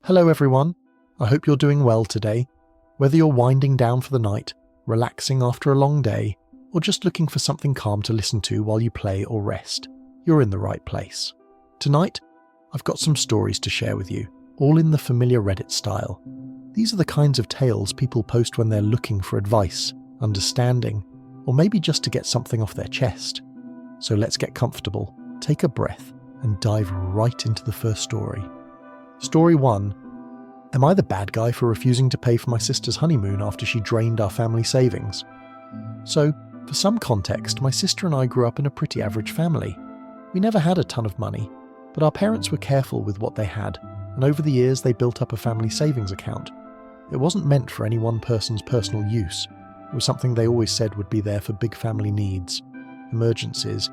Hello everyone, I hope you're doing well today. Whether you're winding down for the night, relaxing after a long day, or just looking for something calm to listen to while you play or rest, you're in the right place. Tonight, I've got some stories to share with you, all in the familiar Reddit style. These are the kinds of tales people post when they're looking for advice, understanding, or maybe just to get something off their chest. So let's get comfortable, take a breath, and dive right into the first story. Story 1. Am I the bad guy for refusing to pay for my sister's honeymoon after she drained our family savings? So, for some context, my sister and I grew up in a pretty average family. We never had a ton of money, but our parents were careful with what they had, and over the years they built up a family savings account. It wasn't meant for any one person's personal use. It was something they always said would be there for big family needs, emergencies,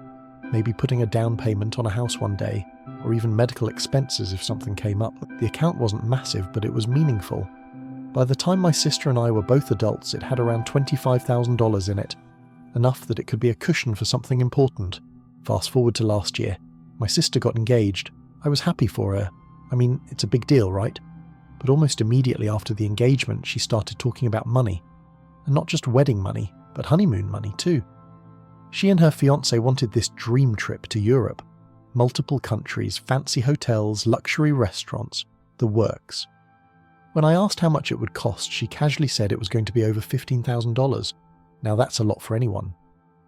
maybe putting a down payment on a house one day, or even medical expenses if something came up. The account wasn't massive, but it was meaningful. By the time my sister and I were both adults, it had around $25,000 in it, enough that it could be a cushion for something important. Fast forward to last year. My sister got engaged. I was happy for her. I mean, it's a big deal, right? But almost immediately after the engagement, she started talking about money. And not just wedding money, but honeymoon money too. She and her fiancé wanted this dream trip to Europe. Multiple countries, fancy hotels, luxury restaurants, the works. When I asked how much it would cost, she casually said it was going to be over $15,000. Now that's a lot for anyone.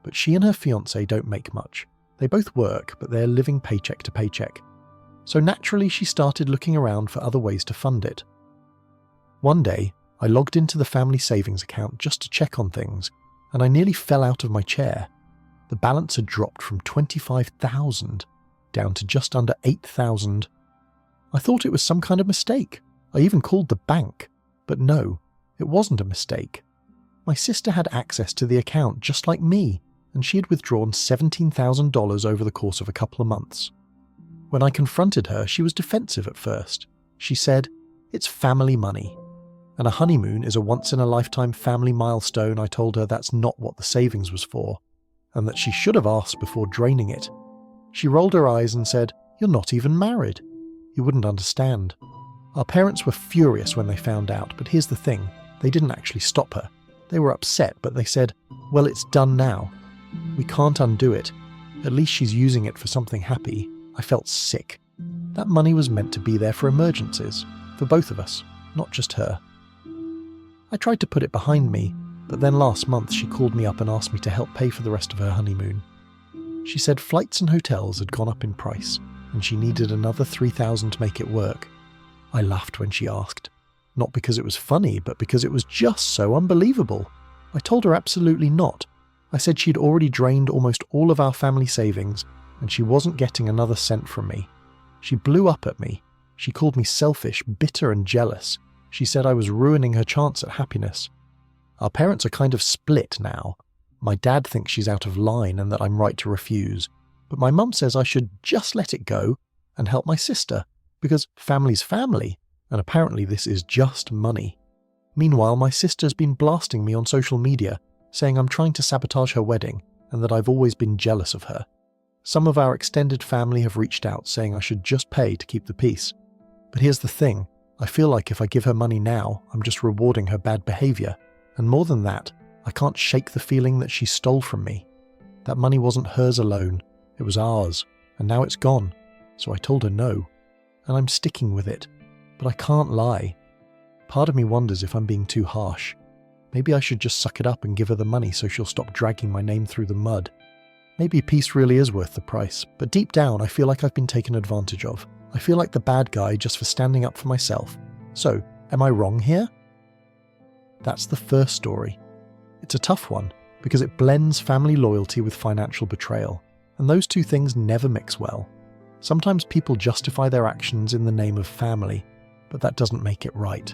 But she and her fiancé don't make much. They both work, but they're living paycheck to paycheck. So naturally she started looking around for other ways to fund it. One day, I logged into the family savings account just to check on things, and I nearly fell out of my chair. The balance had dropped from $25,000 down to just under $8,000. I thought it was some kind of mistake. I even called the bank. But no, it wasn't a mistake. My sister had access to the account just like me, and she had withdrawn $17,000 over the course of a couple of months. When I confronted her, she was defensive at first. She said, "It's family money. And a honeymoon is a once-in-a-lifetime family milestone." I told her that's not what the savings was for, and that she should have asked before draining it. She rolled her eyes and said, "You're not even married. You wouldn't understand." Our parents were furious when they found out, but here's the thing, they didn't actually stop her. They were upset, but they said, "Well, it's done now. We can't undo it. At least she's using it for something happy." I felt sick. That money was meant to be there for emergencies, for both of us, not just her. I tried to put it behind me, but then last month she called me up and asked me to help pay for the rest of her honeymoon. She said flights and hotels had gone up in price, and she needed another $3,000 to make it work. I laughed when she asked, not because it was funny, but because it was just so unbelievable. I told her absolutely not. I said she'd already drained almost all of our family savings, and she wasn't getting another cent from me. She blew up at me. She called me selfish, bitter, and jealous. She said I was ruining her chance at happiness. Our parents are kind of split now. My dad thinks she's out of line and that I'm right to refuse, but my mum says I should just let it go and help my sister, because family's family, and apparently this is just money. Meanwhile, my sister's been blasting me on social media, saying I'm trying to sabotage her wedding and that I've always been jealous of her. Some of our extended family have reached out saying I should just pay to keep the peace. But here's the thing, I feel like if I give her money now, I'm just rewarding her bad behaviour. And more than that, I can't shake the feeling that she stole from me. That money wasn't hers alone, it was ours, and now it's gone. So I told her no, and I'm sticking with it. But I can't lie. Part of me wonders if I'm being too harsh. Maybe I should just suck it up and give her the money so she'll stop dragging my name through the mud. Maybe peace really is worth the price, but deep down I feel like I've been taken advantage of. I feel like the bad guy just for standing up for myself. So, am I wrong here? That's the first story. It's a tough one, because it blends family loyalty with financial betrayal, and those two things never mix well. Sometimes people justify their actions in the name of family, but that doesn't make it right.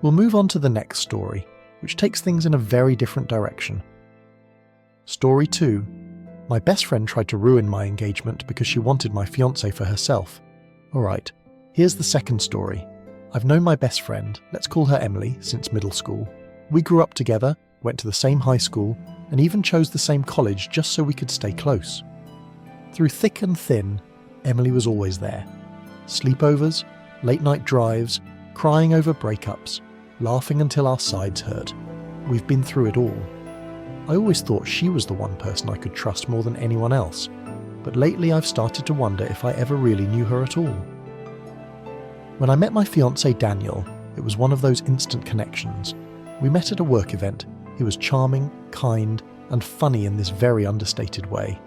We'll move on to the next story, which takes things in a very different direction. Story 2. My best friend tried to ruin my engagement because she wanted my fiancé for herself. Alright, here's the second story. I've known my best friend, let's call her Emily, since middle school. We grew up together, went to the same high school, and even chose the same college just so we could stay close. Through thick and thin, Emily was always there. Sleepovers, Late night drives, crying over breakups, laughing until our sides hurt. We've been through it all. I always thought she was the one person I could trust more than anyone else, but lately I've started to wonder if I ever really knew her at all. When I met my fiancé Daniel, it was one of those instant connections. We met at a work event. He was charming, kind, and funny in this very understated way.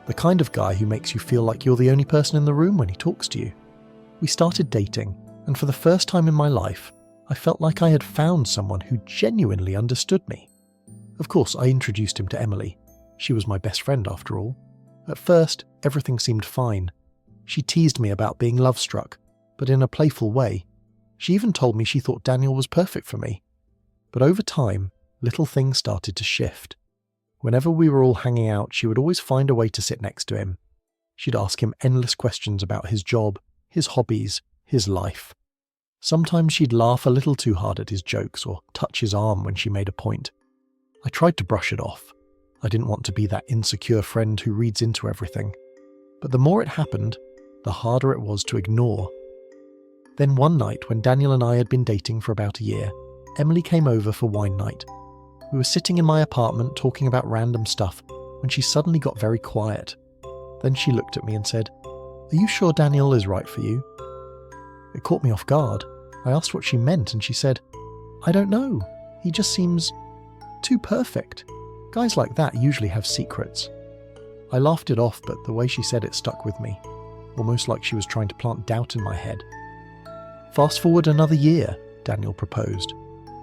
The kind of guy who makes you feel like you're the only person in the room when he talks to you. We started dating, and for the first time in my life, I felt like I had found someone who genuinely understood me. Of course, I introduced him to Emily. She was my best friend after all. At first, everything seemed fine. She teased me about being love-struck, but in a playful way. She even told me she thought Daniel was perfect for me. But over time, little things started to shift. Whenever we were all hanging out, she would always find a way to sit next to him. She'd ask him endless questions about his job, his hobbies, his life. Sometimes she'd laugh a little too hard at his jokes or touch his arm when she made a point. I tried to brush it off. I didn't want to be that insecure friend who reads into everything. But the more it happened, the harder it was to ignore. Then one night, when Daniel and I had been dating for about a year, Emily came over for wine night. We were sitting in my apartment talking about random stuff when she suddenly got very quiet. Then she looked at me and said, "Are you sure Daniel is right for you?" It caught me off guard. I asked what she meant and she said, "I don't know. He just seems too perfect. Guys like that usually have secrets." I laughed it off, but the way she said it stuck with me, almost like she was trying to plant doubt in my head. Fast forward another year, Daniel proposed.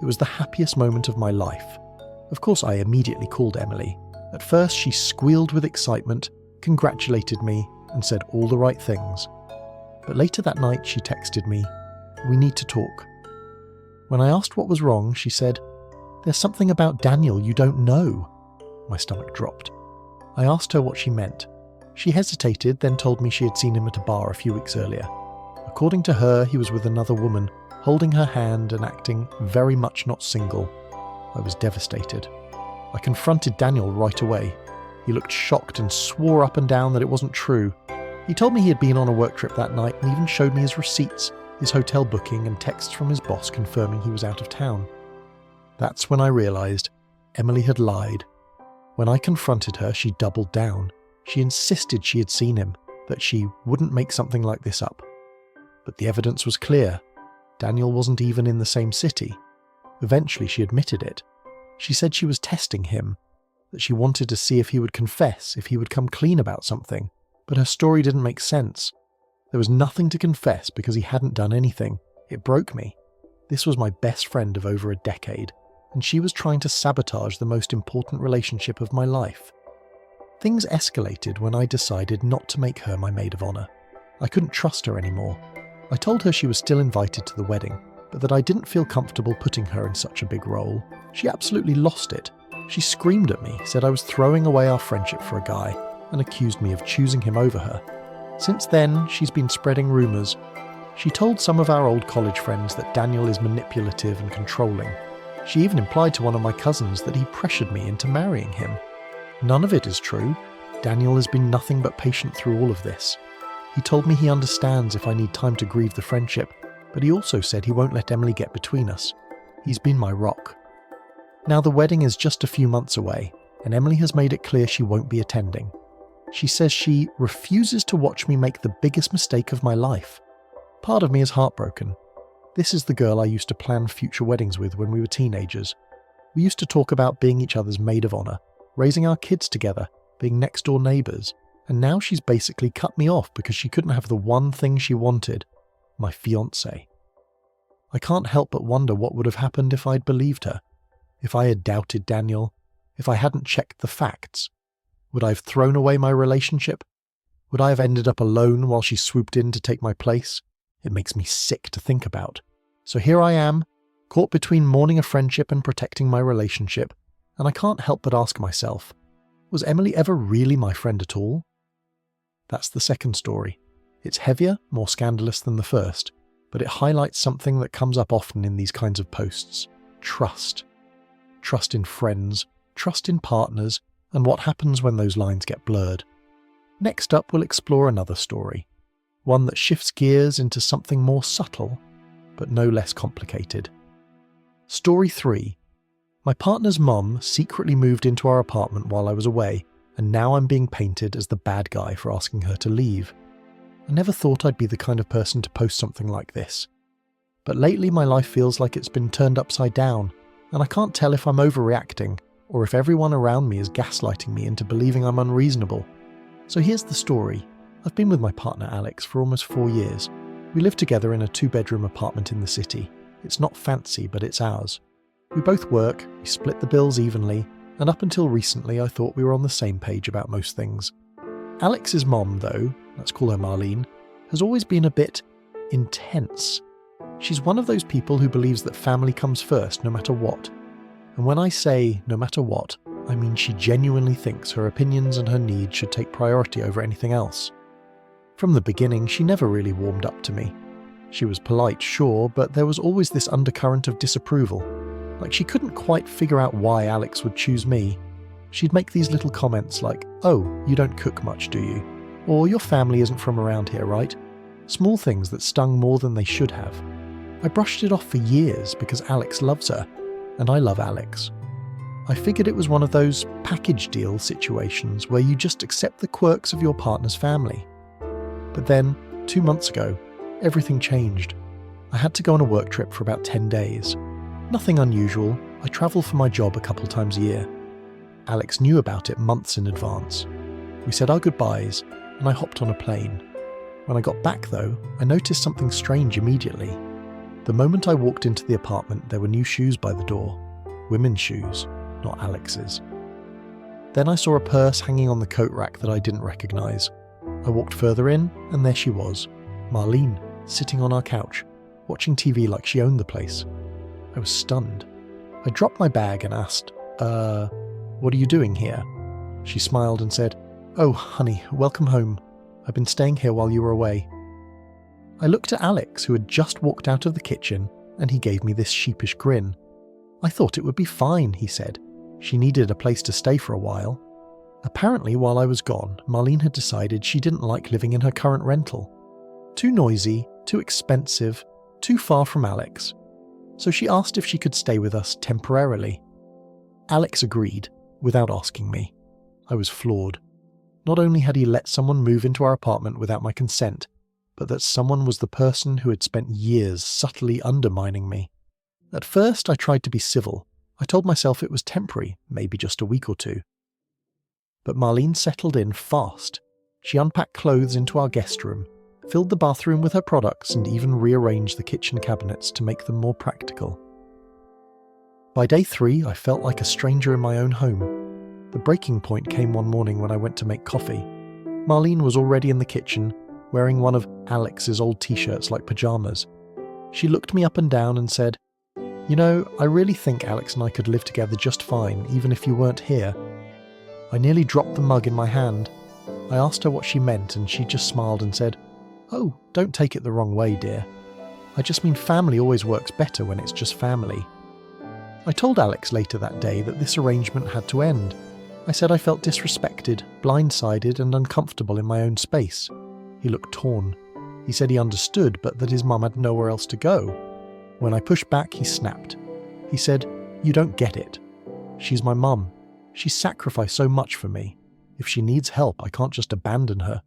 It was the happiest moment of my life. Of course, I immediately called Emily. At first, she squealed with excitement, congratulated me, and said all the right things. But later that night, she texted me, "We need to talk." When I asked what was wrong, she said, "There's something about Daniel you don't know." My stomach dropped. I asked her what she meant. She hesitated, then told me she had seen him at a bar a few weeks earlier. According to her, he was with another woman, holding her hand and acting very much not single. I was devastated. I confronted Daniel right away. He looked shocked and swore up and down that it wasn't true. He told me he had been on a work trip that night and even showed me his receipts, his hotel booking and texts from his boss confirming he was out of town. That's when I realised Emily had lied. When I confronted her, she doubled down. She insisted she had seen him, that she wouldn't make something like this up. But the evidence was clear. Daniel wasn't even in the same city. Eventually she admitted it. She said she was testing him, that she wanted to see if he would confess, if he would come clean about something, but her story didn't make sense. There was nothing to confess because he hadn't done anything. It broke me. This was my best friend of over a decade, and she was trying to sabotage the most important relationship of my life. Things escalated when I decided not to make her my maid of honor. I couldn't trust her anymore. I told her she was still invited to the wedding, but that I didn't feel comfortable putting her in such a big role. She absolutely lost it. She screamed at me, said I was throwing away our friendship for a guy, and accused me of choosing him over her. Since then, she's been spreading rumours. She told some of our old college friends that Daniel is manipulative and controlling. She even implied to one of my cousins that he pressured me into marrying him. None of it is true. Daniel has been nothing but patient through all of this. He told me he understands if I need time to grieve the friendship, but he also said he won't let Emily get between us. He's been my rock. Now the wedding is just a few months away, and Emily has made it clear she won't be attending. She says she refuses to watch me make the biggest mistake of my life. Part of me is heartbroken. This is the girl I used to plan future weddings with when we were teenagers. We used to talk about being each other's maid of honor, raising our kids together, being next-door neighbours, and now she's basically cut me off because she couldn't have the one thing she wanted, my fiancé. I can't help but wonder what would have happened if I'd believed her, if I had doubted Daniel, if I hadn't checked the facts. Would I have thrown away my relationship? Would I have ended up alone while she swooped in to take my place? It makes me sick to think about. So here I am, caught between mourning a friendship and protecting my relationship, and I can't help but ask myself, was Emily ever really my friend at all? That's the second story. It's heavier, more scandalous than the first, but it highlights something that comes up often in these kinds of posts. Trust. Trust in friends, trust in partners, and what happens when those lines get blurred. Next up, we'll explore another story. one that shifts gears into something more subtle, but no less complicated. Story 3. My partner's mum secretly moved into our apartment while I was away, and now I'm being painted as the bad guy for asking her to leave. I never thought I'd be the kind of person to post something like this. But lately my life feels like it's been turned upside down, and I can't tell if I'm overreacting or if everyone around me is gaslighting me into believing I'm unreasonable. So here's the story. I've been with my partner Alex for almost 4 years. We live together in a 2-bedroom apartment in the city. It's not fancy, but it's ours. We both work, we split the bills evenly, and up until recently I thought we were on the same page about most things. Alex's mom, though, let's call her Marlene, has always been a bit intense. She's one of those people who believes that family comes first no matter what. And when I say no matter what, I mean she genuinely thinks her opinions and her needs should take priority over anything else. From the beginning, she never really warmed up to me. She was polite, sure, but there was always this undercurrent of disapproval. Like she couldn't quite figure out why Alex would choose me. She'd make these little comments like, "Oh, you don't cook much, do you?" Or "Your family isn't from around here, right?" Small things that stung more than they should have. I brushed it off for years because Alex loves her, and I love Alex. I figured it was one of those package deal situations where you just accept the quirks of your partner's family. But then, 2 months ago, everything changed. I had to go on a work trip for about 10 days. Nothing unusual. I travel for my job a couple times a year. Alex knew about it months in advance. We said our goodbyes, and I hopped on a plane. When I got back, though, I noticed something strange immediately. The moment I walked into the apartment, there were new shoes by the door. Women's shoes, not Alex's. Then I saw a purse hanging on the coat rack that I didn't recognise. I walked further in, and there she was, Marlene, sitting on our couch, watching TV like she owned the place. I was stunned. I dropped my bag and asked, what are you doing here?" She smiled and said, "Oh, honey, welcome home. I've been staying here while you were away." I looked at Alex, who had just walked out of the kitchen, and he gave me this sheepish grin. "I thought it would be fine," he said. "She needed a place to stay for a while." Apparently, while I was gone, Marlene had decided she didn't like living in her current rental. Too noisy, too expensive, too far from Alex. So she asked if she could stay with us temporarily. Alex agreed, without asking me. I was floored. Not only had he let someone move into our apartment without my consent, but that someone was the person who had spent years subtly undermining me. At first, I tried to be civil. I told myself it was temporary, maybe just a week or 2. But Marlene settled in fast. She unpacked clothes into our guest room, filled the bathroom with her products, and even rearranged the kitchen cabinets to make them more practical. By day 3, I felt like a stranger in my own home. The breaking point came one morning when I went to make coffee. Marlene was already in the kitchen, wearing one of Alex's old t-shirts like pajamas. She looked me up and down and said, "You know, I really think Alex and I could live together just fine, even if you weren't here." I nearly dropped the mug in my hand. I asked her what she meant, and she just smiled and said, "Oh, don't take it the wrong way, dear. I just mean family always works better when it's just family." I told Alex later that day that this arrangement had to end. I said I felt disrespected, blindsided, and uncomfortable in my own space. He looked torn. He said he understood, but that his mum had nowhere else to go. When I pushed back, he snapped. He said, "You don't get it. She's my mum. She's sacrificed so much for me. If she needs help, I can't just abandon her."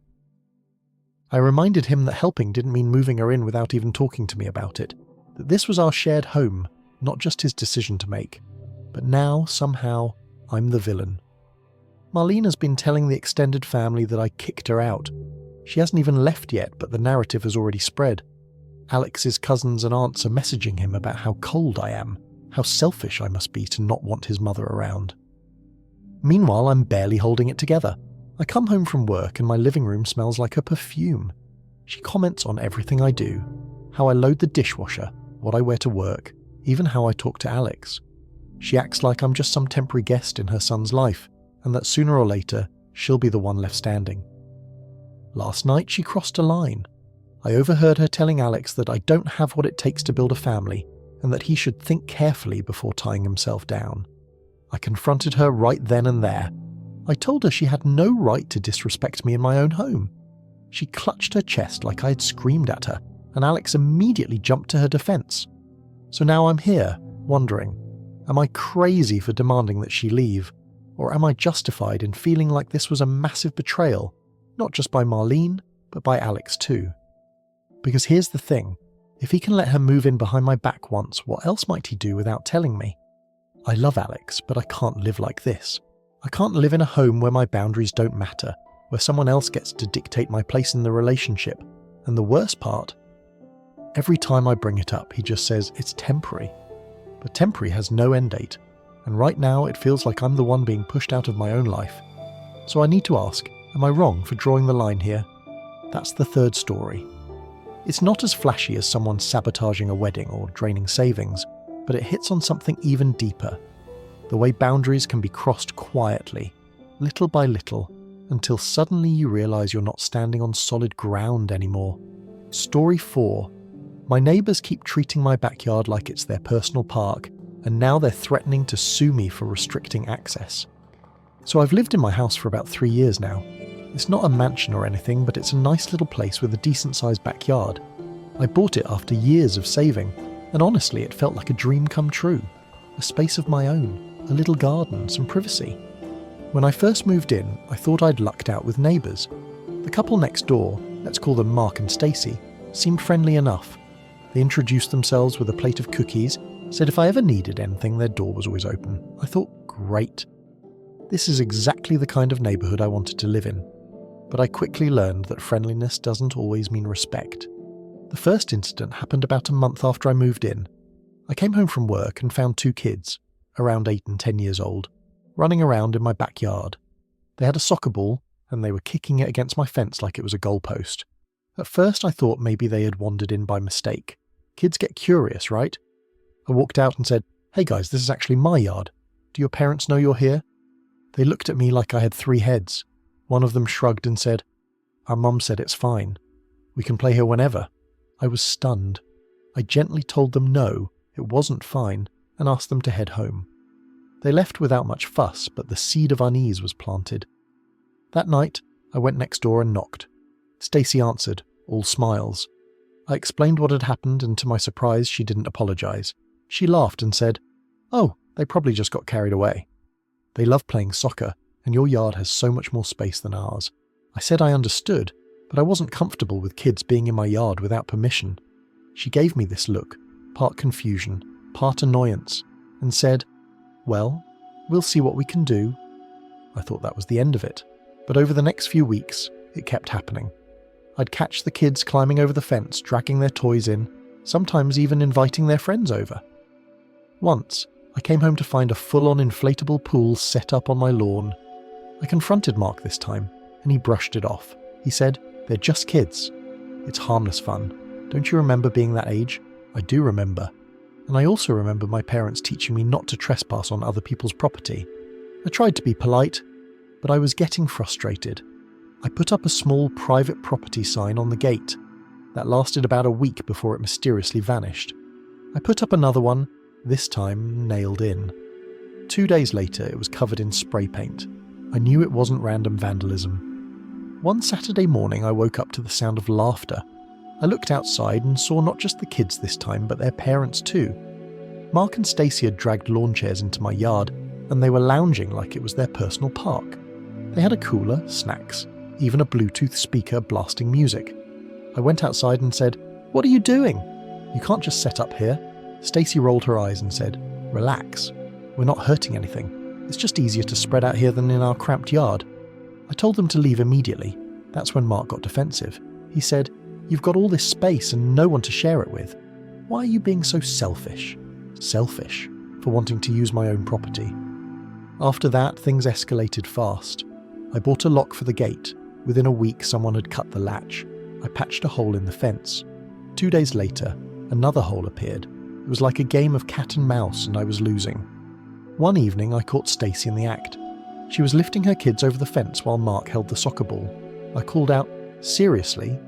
I reminded him that helping didn't mean moving her in without even talking to me about it, that this was our shared home, not just his decision to make. But now, somehow, I'm the villain. Marlene has been telling the extended family that I kicked her out. She hasn't even left yet, but the narrative has already spread. Alex's cousins and aunts are messaging him about how cold I am, how selfish I must be to not want his mother around. Meanwhile, I'm barely holding it together. I come home from work and my living room smells like a perfume. She comments on everything I do, how I load the dishwasher, what I wear to work, even how I talk to Alex. She acts like I'm just some temporary guest in her son's life, and that sooner or later, she'll be the one left standing. Last night, she crossed a line. I overheard her telling Alex that I don't have what it takes to build a family, and that he should think carefully before tying himself down. I confronted her right then and there. I told her she had no right to disrespect me in my own home. She clutched her chest like I had screamed at her, and Alex immediately jumped to her defense. So now I'm here, wondering, am I crazy for demanding that she leave, or am I justified in feeling like this was a massive betrayal, not just by Marlene, but by Alex too? Because here's the thing, if he can let her move in behind my back once, what else might he do without telling me? I love Alex, but I can't live like this. I can't live in a home where my boundaries don't matter, where someone else gets to dictate my place in the relationship. And the worst part, every time I bring it up, he just says it's temporary. But temporary has no end date, and right now it feels like I'm the one being pushed out of my own life. So I need to ask, am I wrong for drawing the line here? That's the third story. It's not as flashy as someone sabotaging a wedding or draining savings, but it hits on something even deeper. The way boundaries can be crossed quietly, little by little, until suddenly you realise you're not standing on solid ground anymore. Story 4. My neighbours keep treating my backyard like it's their personal park, and now they're threatening to sue me for restricting access. So I've lived in my house for about 3 years now. It's not a mansion or anything, but it's a nice little place with a decent-sized backyard. I bought it after years of saving, and honestly it felt like a dream come true. A space of my own, a little garden, some privacy. When I first moved in, I thought I'd lucked out with neighbours. The couple next door, let's call them Mark and Stacey, seemed friendly enough. They introduced themselves with a plate of cookies, said if I ever needed anything, their door was always open. I thought, great. This is exactly the kind of neighbourhood I wanted to live in. But I quickly learned that friendliness doesn't always mean respect. The first incident happened about a month after I moved in. I came home from work and found 2 kids, around 8 and 10 years old, running around in my backyard. They had a soccer ball, and they were kicking it against my fence like it was a goalpost. At first I thought maybe they had wandered in by mistake. Kids get curious, right? I walked out and said, "Hey guys, this is actually my yard. Do your parents know you're here?" They looked at me like I had 3 heads. One of them shrugged and said, "Our mum said it's fine. We can play here whenever." I was stunned. I gently told them no, it wasn't fine, and asked them to head home. They left without much fuss, but the seed of unease was planted. That night, I went next door and knocked. Stacey answered, all smiles. I explained what had happened, and to my surprise, she didn't apologise. She laughed and said, "Oh, they probably just got carried away. They love playing soccer, and your yard has so much more space than ours." I said I understood, but I wasn't comfortable with kids being in my yard without permission. She gave me this look, part confusion, part annoyance, and said, "Well, we'll see what we can do." I thought that was the end of it, but over the next few weeks, it kept happening. I'd catch the kids climbing over the fence, dragging their toys in, sometimes even inviting their friends over. Once, I came home to find a full-on inflatable pool set up on my lawn. I confronted Mark this time, and he brushed it off. He said, "They're just kids. It's harmless fun. Don't you remember being that age?" I do remember. And I also remember my parents teaching me not to trespass on other people's property. I tried to be polite, but I was getting frustrated. I put up a small private property sign on the gate. That lasted about a week before it mysteriously vanished. I put up another one, this time nailed in. 2 days later, it was covered in spray paint. I knew it wasn't random vandalism. One Saturday morning, I woke up to the sound of laughter. I looked outside and saw not just the kids this time, but their parents too. Mark and Stacey had dragged lawn chairs into my yard, and they were lounging like it was their personal park. They had a cooler, snacks, even a Bluetooth speaker blasting music. I went outside and said, "What are you doing? You can't just set up here." Stacey rolled her eyes and said, "Relax. We're not hurting anything. It's just easier to spread out here than in our cramped yard." I told them to leave immediately. That's when Mark got defensive. He said, "You've got all this space and no one to share it with. Why are you being so selfish?" Selfish for wanting to use my own property. After that, things escalated fast. I bought a lock for the gate. Within a week, someone had cut the latch. I patched a hole in the fence. 2 days later, another hole appeared. It was like a game of cat and mouse, and I was losing. One evening, I caught Stacey in the act. She was lifting her kids over the fence while Mark held the soccer ball. I called out, "Seriously?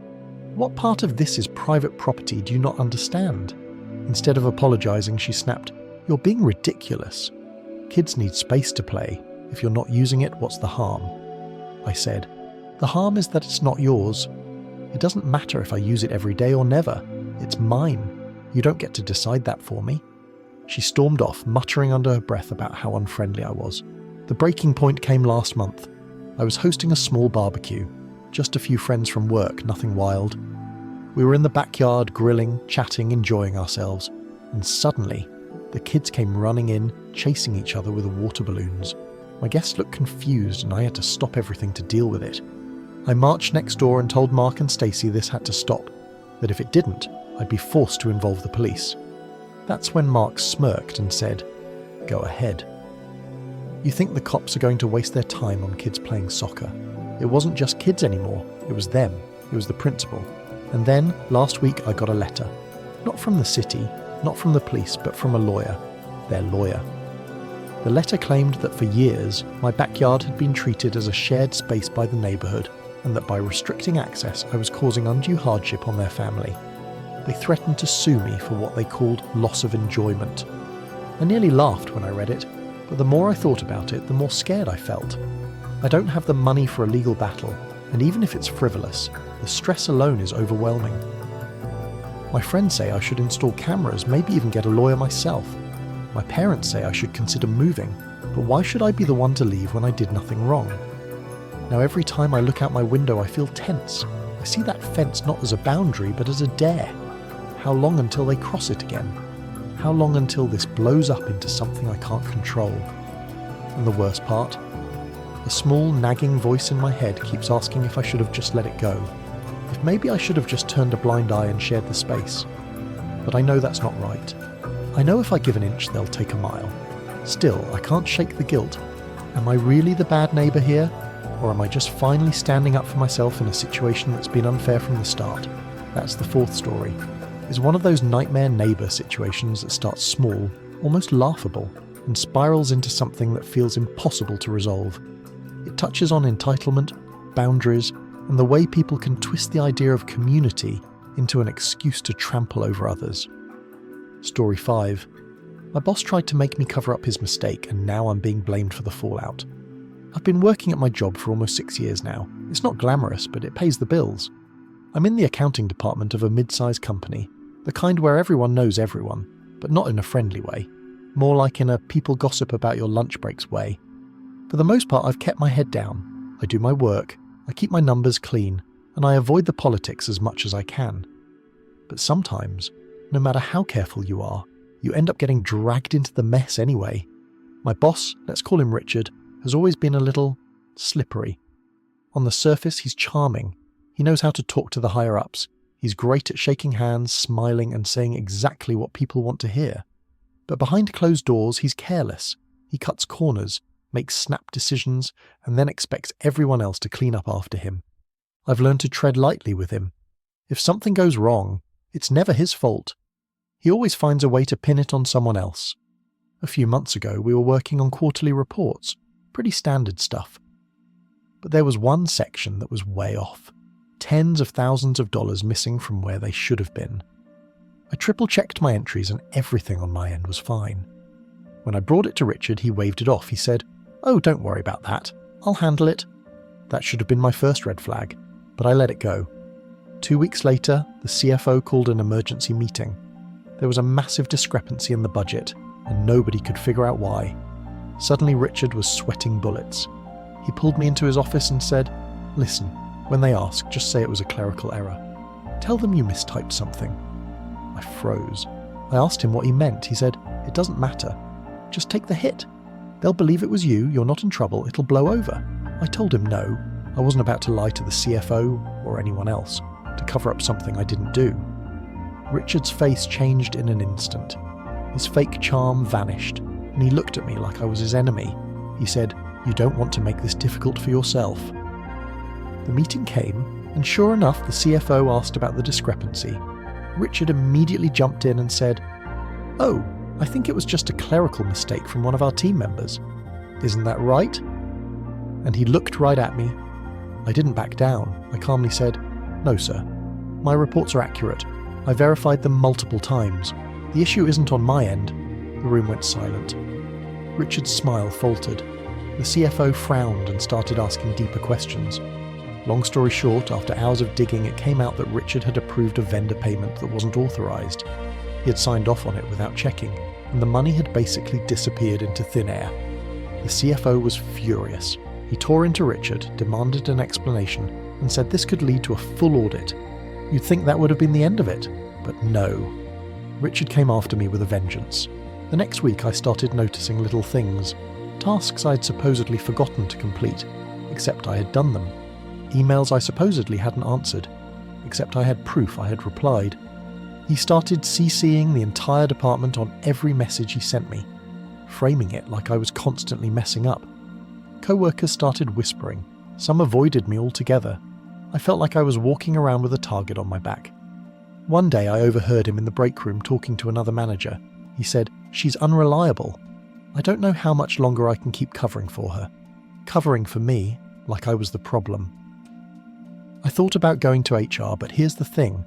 What part of this is private property do you not understand?" Instead of apologising, she snapped, "You're being ridiculous. Kids need space to play. If you're not using it, what's the harm?" I said, "The harm is that it's not yours. It doesn't matter if I use it every day or never. It's mine. You don't get to decide that for me." She stormed off, muttering under her breath about how unfriendly I was. The breaking point came last month. I was hosting a small barbecue. Just a few friends from work, nothing wild. We were in the backyard, grilling, chatting, enjoying ourselves. And suddenly, the kids came running in, chasing each other with water balloons. My guests looked confused and I had to stop everything to deal with it. I marched next door and told Mark and Stacey this had to stop, that if it didn't, I'd be forced to involve the police. That's when Mark smirked and said, "Go ahead." You think the cops are going to waste their time on kids playing soccer. It wasn't just kids anymore, it was them, it was the principal. And then, last week I got a letter. Not from the city, not from the police, but from a lawyer, their lawyer. The letter claimed that for years, my backyard had been treated as a shared space by the neighbourhood, and that by restricting access I was causing undue hardship on their family. They threatened to sue me for what they called loss of enjoyment. I nearly laughed when I read it, but the more I thought about it, the more scared I felt. I don't have the money for a legal battle, and even if it's frivolous, the stress alone is overwhelming. My friends say I should install cameras, maybe even get a lawyer myself. My parents say I should consider moving, but why should I be the one to leave when I did nothing wrong? Now every time I look out my window I feel tense. I see that fence not as a boundary but as a dare. How long until they cross it again? How long until this blows up into something I can't control? And the worst part? A small nagging voice in my head keeps asking if I should have just let it go. If maybe I should have just turned a blind eye and shared the space. But I know that's not right. I know if I give an inch they'll take a mile. Still, I can't shake the guilt. Am I really the bad neighbour here? Or am I just finally standing up for myself in a situation that's been unfair from the start? That's the fourth story. It's one of those nightmare neighbour situations that starts small, almost laughable, and spirals into something that feels impossible to resolve. It touches on entitlement, boundaries, and the way people can twist the idea of community into an excuse to trample over others. Story 5. My boss tried to make me cover up his mistake, and now I'm being blamed for the fallout. I've been working at my job for almost 6 years now. It's not glamorous, but it pays the bills. I'm in the accounting department of a mid-sized company, the kind where everyone knows everyone, but not in a friendly way, more like in a people gossip about your lunch breaks way. For the most part, I've kept my head down. I do my work, I keep my numbers clean, and I avoid the politics as much as I can. But sometimes, no matter how careful you are, you end up getting dragged into the mess anyway. My boss, let's call him Richard, has always been a little slippery. On the surface, he's charming. He knows how to talk to the higher-ups. He's great at shaking hands, smiling, and saying exactly what people want to hear. But behind closed doors, he's careless. He cuts corners, makes snap decisions, and then expects everyone else to clean up after him. I've learned to tread lightly with him. If something goes wrong, it's never his fault. He always finds a way to pin it on someone else. A few months ago, we were working on quarterly reports. Pretty standard stuff. But there was one section that was way off. Tens of thousands of dollars missing from where they should have been. I triple-checked my entries and everything on my end was fine. When I brought it to Richard, he waved it off. He said, "Oh, don't worry about that. I'll handle it." That should have been my first red flag, but I let it go. 2 weeks later, the CFO called an emergency meeting. There was a massive discrepancy in the budget, and nobody could figure out why. Suddenly Richard was sweating bullets. He pulled me into his office and said, "Listen, when they ask, just say it was a clerical error. Tell them you mistyped something." I froze. I asked him what he meant. He said, "It doesn't matter. Just take the hit. They'll believe it was you, you're not in trouble, it'll blow over." I told him no, I wasn't about to lie to the CFO or anyone else to cover up something I didn't do. Richard's face changed in an instant. His fake charm vanished, and he looked at me like I was his enemy. He said, "You don't want to make this difficult for yourself." The meeting came, and sure enough, the CFO asked about the discrepancy. Richard immediately jumped in and said, "Oh, I think it was just a clerical mistake from one of our team members. Isn't that right?" And he looked right at me. I didn't back down. I calmly said, "No, sir. My reports are accurate. I verified them multiple times. The issue isn't on my end." The room went silent. Richard's smile faltered. The CFO frowned and started asking deeper questions. Long story short, after hours of digging, it came out that Richard had approved a vendor payment that wasn't authorised. He had signed off on it without checking, and the money had basically disappeared into thin air. The CFO was furious. He tore into Richard, demanded an explanation, and said this could lead to a full audit. You'd think that would have been the end of it, but no. Richard came after me with a vengeance. The next week I started noticing little things, tasks I'd supposedly forgotten to complete, except I had done them. Emails I supposedly hadn't answered, except I had proof I had replied. He started CCing the entire department on every message he sent me, framing it like I was constantly messing up. Co-workers started whispering. Some avoided me altogether. I felt like I was walking around with a target on my back. One day I overheard him in the break room talking to another manager. He said, "She's unreliable. I don't know how much longer I can keep covering for her." Covering for me, like I was the problem. I thought about going to HR, but here's the thing.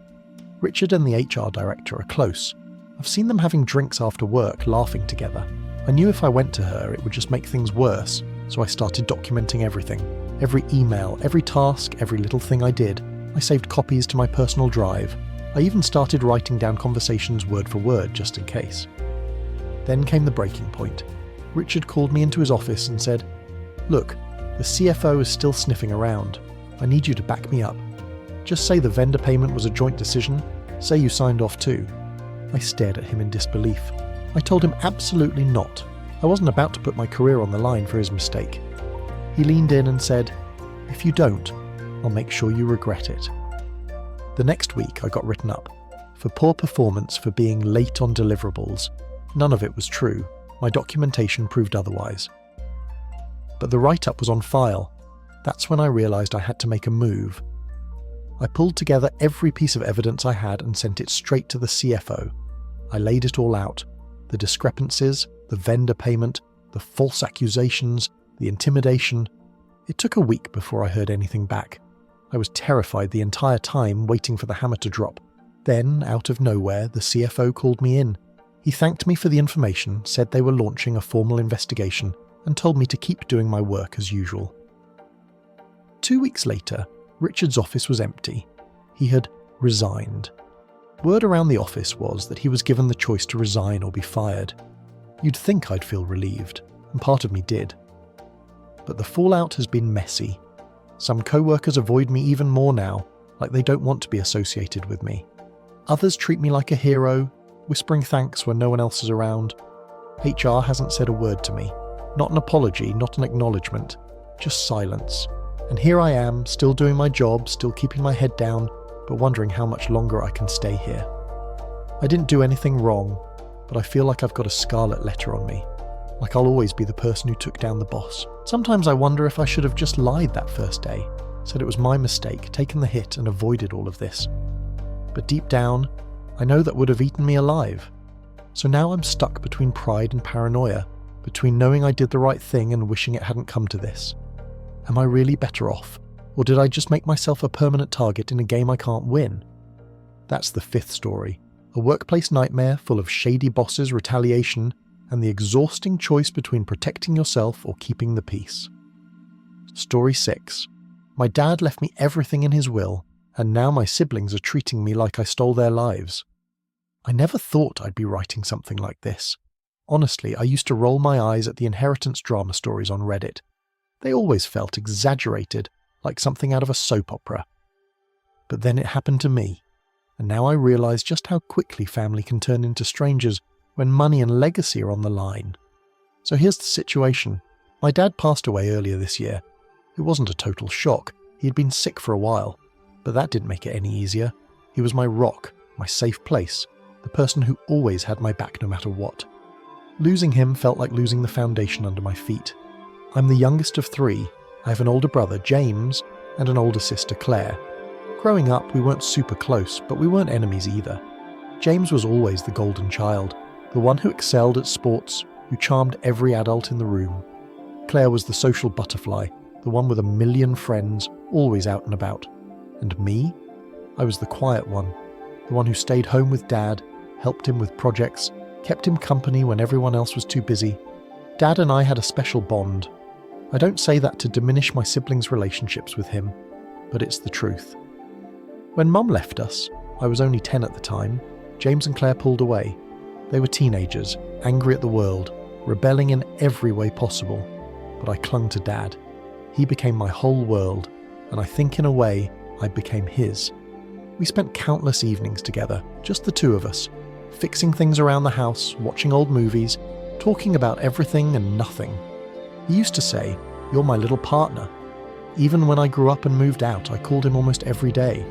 Richard and the HR director are close. I've seen them having drinks after work, laughing together. I knew if I went to her, it would just make things worse, so I started documenting everything. Every email, every task, every little thing I did. I saved copies to my personal drive. I even started writing down conversations word for word, just in case. Then came the breaking point. Richard called me into his office and said, "Look, the CFO is still sniffing around. I need you to back me up. Just say the vendor payment was a joint decision. Say you signed off too." I stared at him in disbelief. I told him absolutely not. I wasn't about to put my career on the line for his mistake. He leaned in and said, "If you don't, I'll make sure you regret it." The next week I got written up for poor performance, for being late on deliverables. None of it was true. My documentation proved otherwise. But the write-up was on file. That's when I realised I had to make a move. I pulled together every piece of evidence I had and sent it straight to the CFO. I laid it all out. The discrepancies, the vendor payment, the false accusations, the intimidation. It took a week before I heard anything back. I was terrified the entire time, waiting for the hammer to drop. Then, out of nowhere, the CFO called me in. He thanked me for the information, said they were launching a formal investigation, and told me to keep doing my work as usual. 2 weeks later, Richard's office was empty. He had resigned. Word around the office was that he was given the choice to resign or be fired. You'd think I'd feel relieved, and part of me did. But the fallout has been messy. Some co-workers avoid me even more now, like they don't want to be associated with me. Others treat me like a hero, whispering thanks when no one else is around. HR hasn't said a word to me. Not an apology, not an acknowledgement, just silence. And here I am, still doing my job, still keeping my head down, but wondering how much longer I can stay here. I didn't do anything wrong, but I feel like I've got a scarlet letter on me. Like I'll always be the person who took down the boss. Sometimes I wonder if I should have just lied that first day, said it was my mistake, taken the hit and avoided all of this. But deep down, I know that would have eaten me alive. So now I'm stuck between pride and paranoia, between knowing I did the right thing and wishing it hadn't come to this. Am I really better off? Or did I just make myself a permanent target in a game I can't win? That's the fifth story. A workplace nightmare full of shady bosses, retaliation, and the exhausting choice between protecting yourself or keeping the peace. Story 6. My dad left me everything in his will, and now my siblings are treating me like I stole their lives. I never thought I'd be writing something like this. Honestly, I used to roll my eyes at the inheritance drama stories on Reddit. They always felt exaggerated, like something out of a soap opera. But then it happened to me, and now I realise just how quickly family can turn into strangers when money and legacy are on the line. So here's the situation. My dad passed away earlier this year. It wasn't a total shock. He had been sick for a while, but that didn't make it any easier. He was my rock, my safe place, the person who always had my back no matter what. Losing him felt like losing the foundation under my feet. I'm the youngest of 3. I have an older brother, James, and an older sister, Claire. Growing up, we weren't super close, but we weren't enemies either. James was always the golden child, the one who excelled at sports, who charmed every adult in the room. Claire was the social butterfly, the one with a million friends, always out and about. And me? I was the quiet one, the one who stayed home with Dad, helped him with projects, kept him company when everyone else was too busy. Dad and I had a special bond. I don't say that to diminish my siblings' relationships with him. but it's the truth. When Mum left us, I was only 10 at the time, James and Claire pulled away. They were teenagers, angry at the world, rebelling in every way possible. But I clung to Dad. He became my whole world, and I think in a way, I became his. We spent countless evenings together, just the two of us, fixing things around the house, watching old movies, talking about everything and nothing. He used to say, "You're my little partner." Even when I grew up and moved out, I called him almost every day.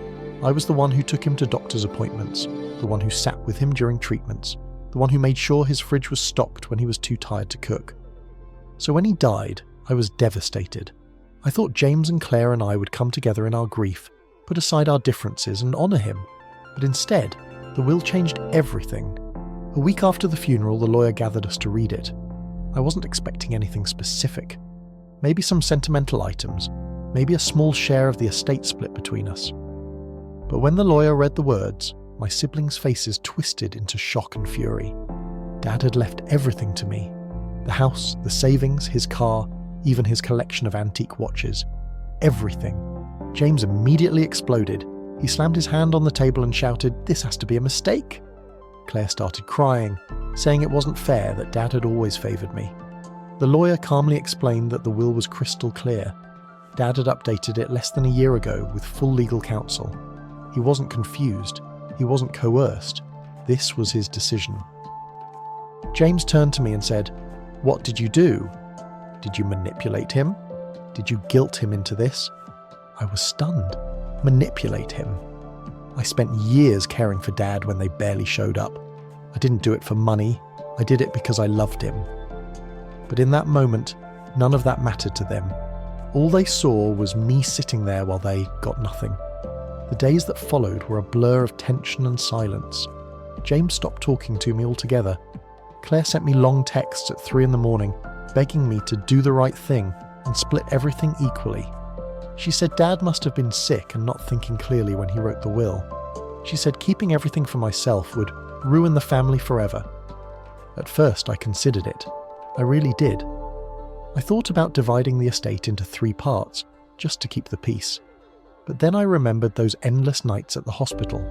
I was the one who took him to doctor's appointments, the one who sat with him during treatments, the one who made sure his fridge was stocked when he was too tired to cook. So when he died, I was devastated. I thought James and Claire and I would come together in our grief, put aside our differences and honour him. But instead, the will changed everything. A week after the funeral, the lawyer gathered us to read it. I wasn't expecting anything specific. Maybe some sentimental items, maybe a small share of the estate split between us. But when the lawyer read the words, my siblings' faces twisted into shock and fury. Dad had left everything to me. The house, the savings, his car, even his collection of antique watches. Everything. James immediately exploded. He slammed his hand on the table and shouted, "This has to be a mistake." Claire started crying, saying it wasn't fair that Dad had always favoured me. The lawyer calmly explained that the will was crystal clear. Dad had updated it less than a year ago with full legal counsel. He wasn't confused. He wasn't coerced. This was his decision. James turned to me and said, "What did you do? Did you manipulate him? Did you guilt him into this?" I was stunned. Manipulate him. I spent years caring for Dad when they barely showed up. I didn't do it for money. I did it because I loved him. But in that moment, none of that mattered to them. All they saw was me sitting there while they got nothing. The days that followed were a blur of tension and silence. James stopped talking to me altogether. Claire sent me long texts at 3 a.m, begging me to do the right thing and split everything equally. She said Dad must have been sick and not thinking clearly when he wrote the will. She said keeping everything for myself would ruin the family forever. At first I considered it. I really did. I thought about dividing the estate into 3 parts, just to keep the peace. But then I remembered those endless nights at the hospital,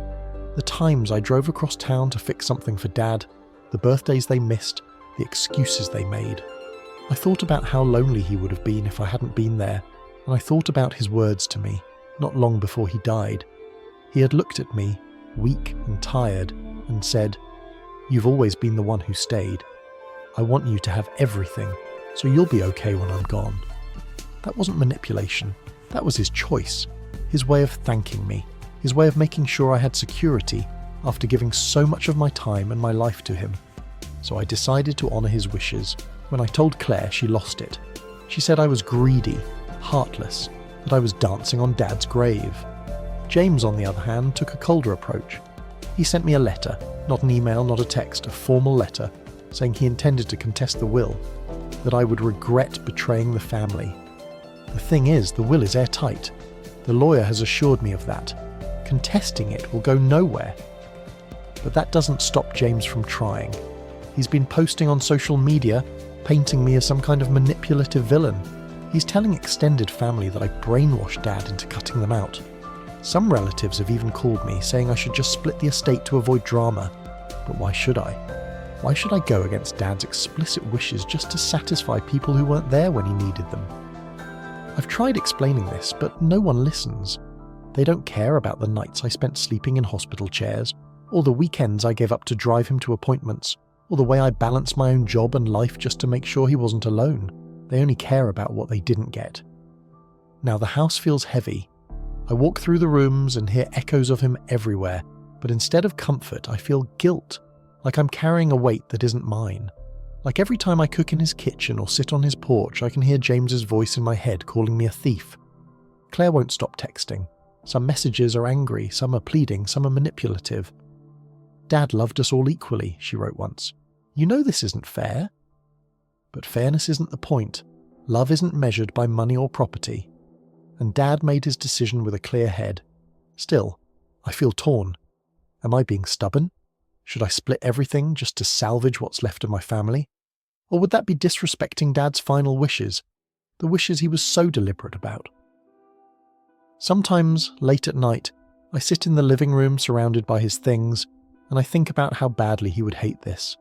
the times I drove across town to fix something for Dad, the birthdays they missed, the excuses they made. I thought about how lonely he would have been if I hadn't been there, and I thought about his words to me, not long before he died. He had looked at me, weak and tired, and said, "You've always been the one who stayed. I want you to have everything, so you'll be okay when I'm gone." That wasn't manipulation. That was his choice, his way of thanking me, his way of making sure I had security after giving so much of my time and my life to him. So I decided to honour his wishes. When I told Claire, she lost it. She said I was greedy, heartless, that I was dancing on Dad's grave. James, on the other hand, took a colder approach. He sent me a letter, not an email, not a text, a formal letter, saying he intended to contest the will, that I would regret betraying the family. The thing is, the will is airtight. The lawyer has assured me of that. Contesting it will go nowhere. But that doesn't stop James from trying. He's been posting on social media, painting me as some kind of manipulative villain. He's telling extended family that I brainwashed Dad into cutting them out. Some relatives have even called me, saying I should just split the estate to avoid drama. But why should I? Why should I go against Dad's explicit wishes just to satisfy people who weren't there when he needed them? I've tried explaining this, but no one listens. They don't care about the nights I spent sleeping in hospital chairs, or the weekends I gave up to drive him to appointments, or the way I balanced my own job and life just to make sure he wasn't alone. They only care about what they didn't get. Now the house feels heavy. I walk through the rooms and hear echoes of him everywhere, but instead of comfort, I feel guilt, like I'm carrying a weight that isn't mine. Like every time I cook in his kitchen or sit on his porch, I can hear James's voice in my head calling me a thief. Claire won't stop texting. Some messages are angry, some are pleading, some are manipulative. "Dad loved us all equally," she wrote once. "You know this isn't fair." But fairness isn't the point. Love isn't measured by money or property. And Dad made his decision with a clear head. Still, I feel torn. Am I being stubborn? Should I split everything just to salvage what's left of my family? Or would that be disrespecting Dad's final wishes, the wishes he was so deliberate about? Sometimes, late at night, I sit in the living room surrounded by his things, and I think about how badly he would hate this.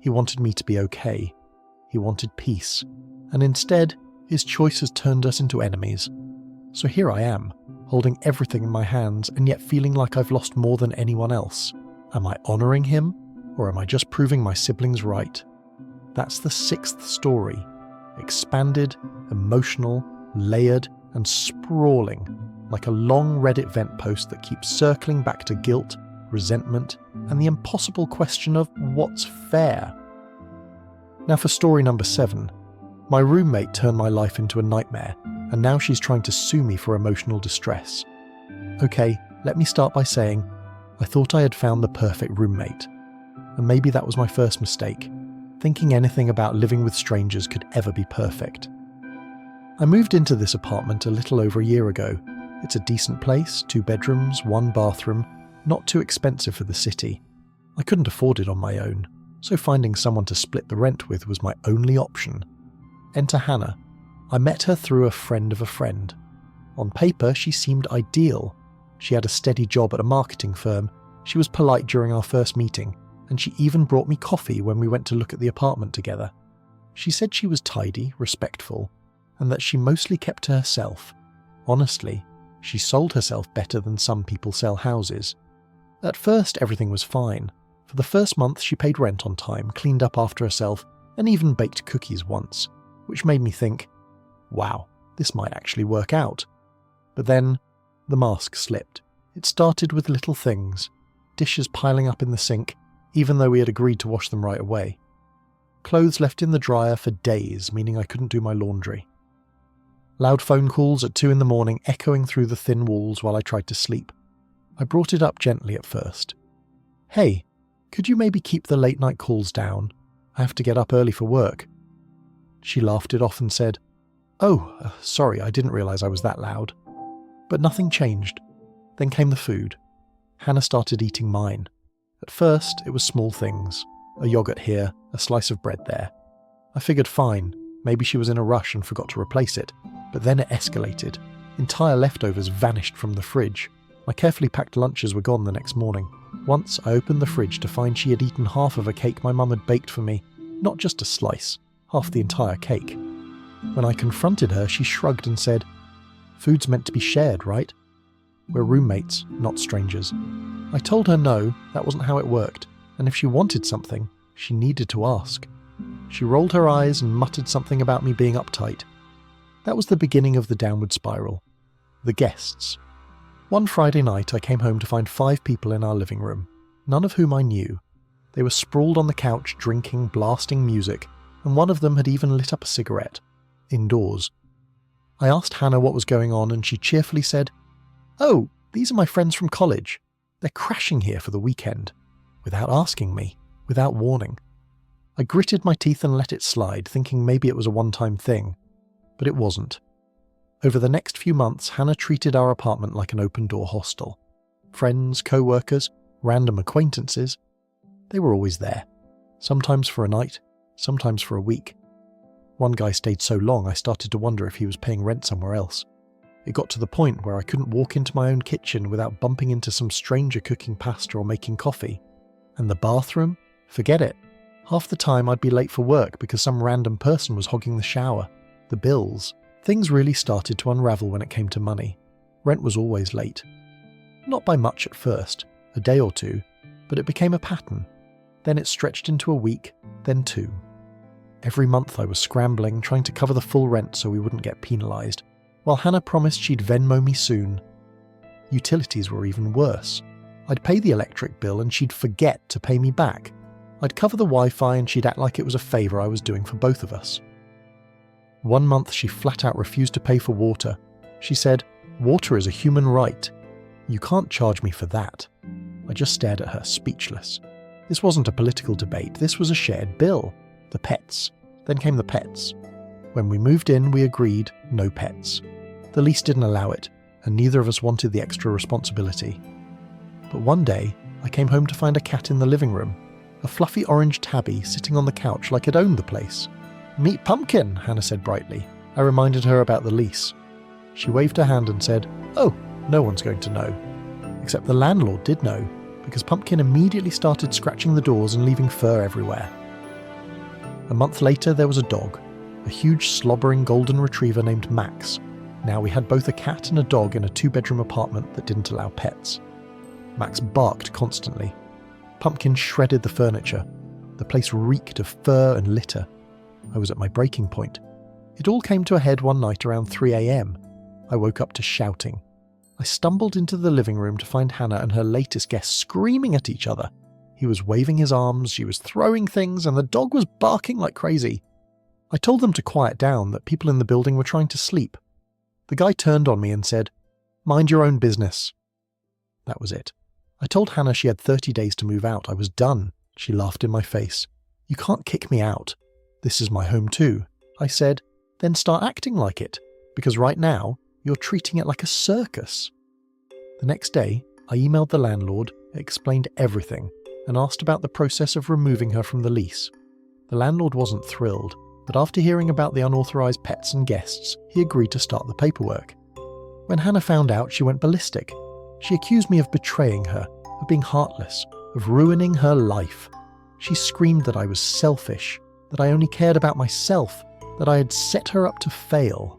He wanted me to be okay. He wanted peace. And instead, his choice has turned us into enemies. So here I am, holding everything in my hands and yet feeling like I've lost more than anyone else. Am I honouring him, or am I just proving my siblings right? That's the 6th story. Expanded, emotional, layered, and sprawling, like a long Reddit vent post that keeps circling back to guilt, resentment, and the impossible question of what's fair. Now for story number 7. My roommate turned my life into a nightmare, and now she's trying to sue me for emotional distress. Okay, let me start by saying, I thought I had found the perfect roommate. And maybe that was my first mistake, thinking anything about living with strangers could ever be perfect. I moved into this apartment a little over a year ago. It's a decent place, 2 bedrooms, 1 bathroom, not too expensive for the city. I couldn't afford it on my own, so finding someone to split the rent with was my only option. Enter Hannah. I met her through a friend of a friend. On paper, she seemed ideal. She had a steady job at a marketing firm, she was polite during our first meeting, and she even brought me coffee when we went to look at the apartment together. She said she was tidy, respectful, and that she mostly kept to herself. Honestly, she sold herself better than some people sell houses. At first, everything was fine. For the first month, she paid rent on time, cleaned up after herself, and even baked cookies once, which made me think, wow, this might actually work out. But then, the mask slipped. It started with little things, dishes piling up in the sink, even though we had agreed to wash them right away. Clothes left in the dryer for days, meaning I couldn't do my laundry. Loud phone calls at 2 a.m. echoing through the thin walls while I tried to sleep. I brought it up gently at first. Hey, could you maybe keep the late night calls down? I have to get up early for work. She laughed it off and said, Oh, sorry, I didn't realise I was that loud. But nothing changed. Then came the food. Hannah started eating mine. At first, it was small things. A yogurt here, a slice of bread there. I figured fine, maybe she was in a rush and forgot to replace it. But then it escalated. Entire leftovers vanished from the fridge. My carefully packed lunches were gone the next morning. Once I opened the fridge to find she had eaten half of a cake my mum had baked for me. Not just a slice, half the entire cake. When I confronted her, she shrugged and said, Food's meant to be shared, right? We're roommates, not strangers. I told her no, that wasn't how it worked, and if she wanted something, she needed to ask. She rolled her eyes and muttered something about me being uptight. That was the beginning of the downward spiral. The guests. One Friday night I came home to find 5 people in our living room, none of whom I knew. They were sprawled on the couch drinking, blasting music, and one of them had even lit up a cigarette. Indoors. I asked Hannah what was going on and she cheerfully said, Oh, these are my friends from college. They're crashing here for the weekend. Without asking me, without warning. I gritted my teeth and let it slide, thinking maybe it was a one-time thing. But it wasn't. Over the next few months, Hannah treated our apartment like an open-door hostel. Friends, co-workers, random acquaintances. They were always there. Sometimes for a night, sometimes for a week. One guy stayed so long I started to wonder if he was paying rent somewhere else. It got to the point where I couldn't walk into my own kitchen without bumping into some stranger cooking pasta or making coffee. And the bathroom? Forget it. Half the time I'd be late for work because some random person was hogging the shower. The bills. Things really started to unravel when it came to money. Rent was always late. Not by much at first, a day or 2, but it became a pattern. Then it stretched into a week, then 2. Every month I was scrambling, trying to cover the full rent so we wouldn't get penalised, while Hannah promised she'd Venmo me soon. Utilities were even worse. I'd pay the electric bill and she'd forget to pay me back. I'd cover the Wi-Fi and she'd act like it was a favour I was doing for both of us. One month she flat out refused to pay for water. She said, Water is a human right. You can't charge me for that. I just stared at her, speechless. This wasn't a political debate, this was a shared bill. The pets. Then came the pets. When we moved in, we agreed no pets. The lease didn't allow it, and neither of us wanted the extra responsibility. But one day, I came home to find a cat in the living room, a fluffy orange tabby sitting on the couch like it owned the place. Meet Pumpkin, Hannah said brightly. I reminded her about the lease. She waved her hand and said, Oh, no one's going to know. Except the landlord did know, because Pumpkin immediately started scratching the doors and leaving fur everywhere. A month later, there was a dog, a huge slobbering golden retriever named Max. Now we had both a cat and a dog in a 2-bedroom apartment that didn't allow pets. Max barked constantly. Pumpkin shredded the furniture. The place reeked of fur and litter. I was at my breaking point. It all came to a head one night around 3 a.m. I woke up to shouting. I stumbled into the living room to find Hannah and her latest guest screaming at each other. He was waving his arms, she was throwing things, and the dog was barking like crazy. I told them to quiet down, that people in the building were trying to sleep. The guy turned on me and said, "Mind your own business." That was it. I told Hannah she had 30 days to move out. I was done. She laughed in my face. "You can't kick me out. This is my home too." I said, "Then start acting like it, because right now, you're treating it like a circus." The next day, I emailed the landlord, explained everything, and asked about the process of removing her from the lease. The landlord wasn't thrilled, but after hearing about the unauthorised pets and guests, he agreed to start the paperwork. When Hannah found out, she went ballistic. She accused me of betraying her, of being heartless, of ruining her life. She screamed that I was selfish, that I only cared about myself, that I had set her up to fail.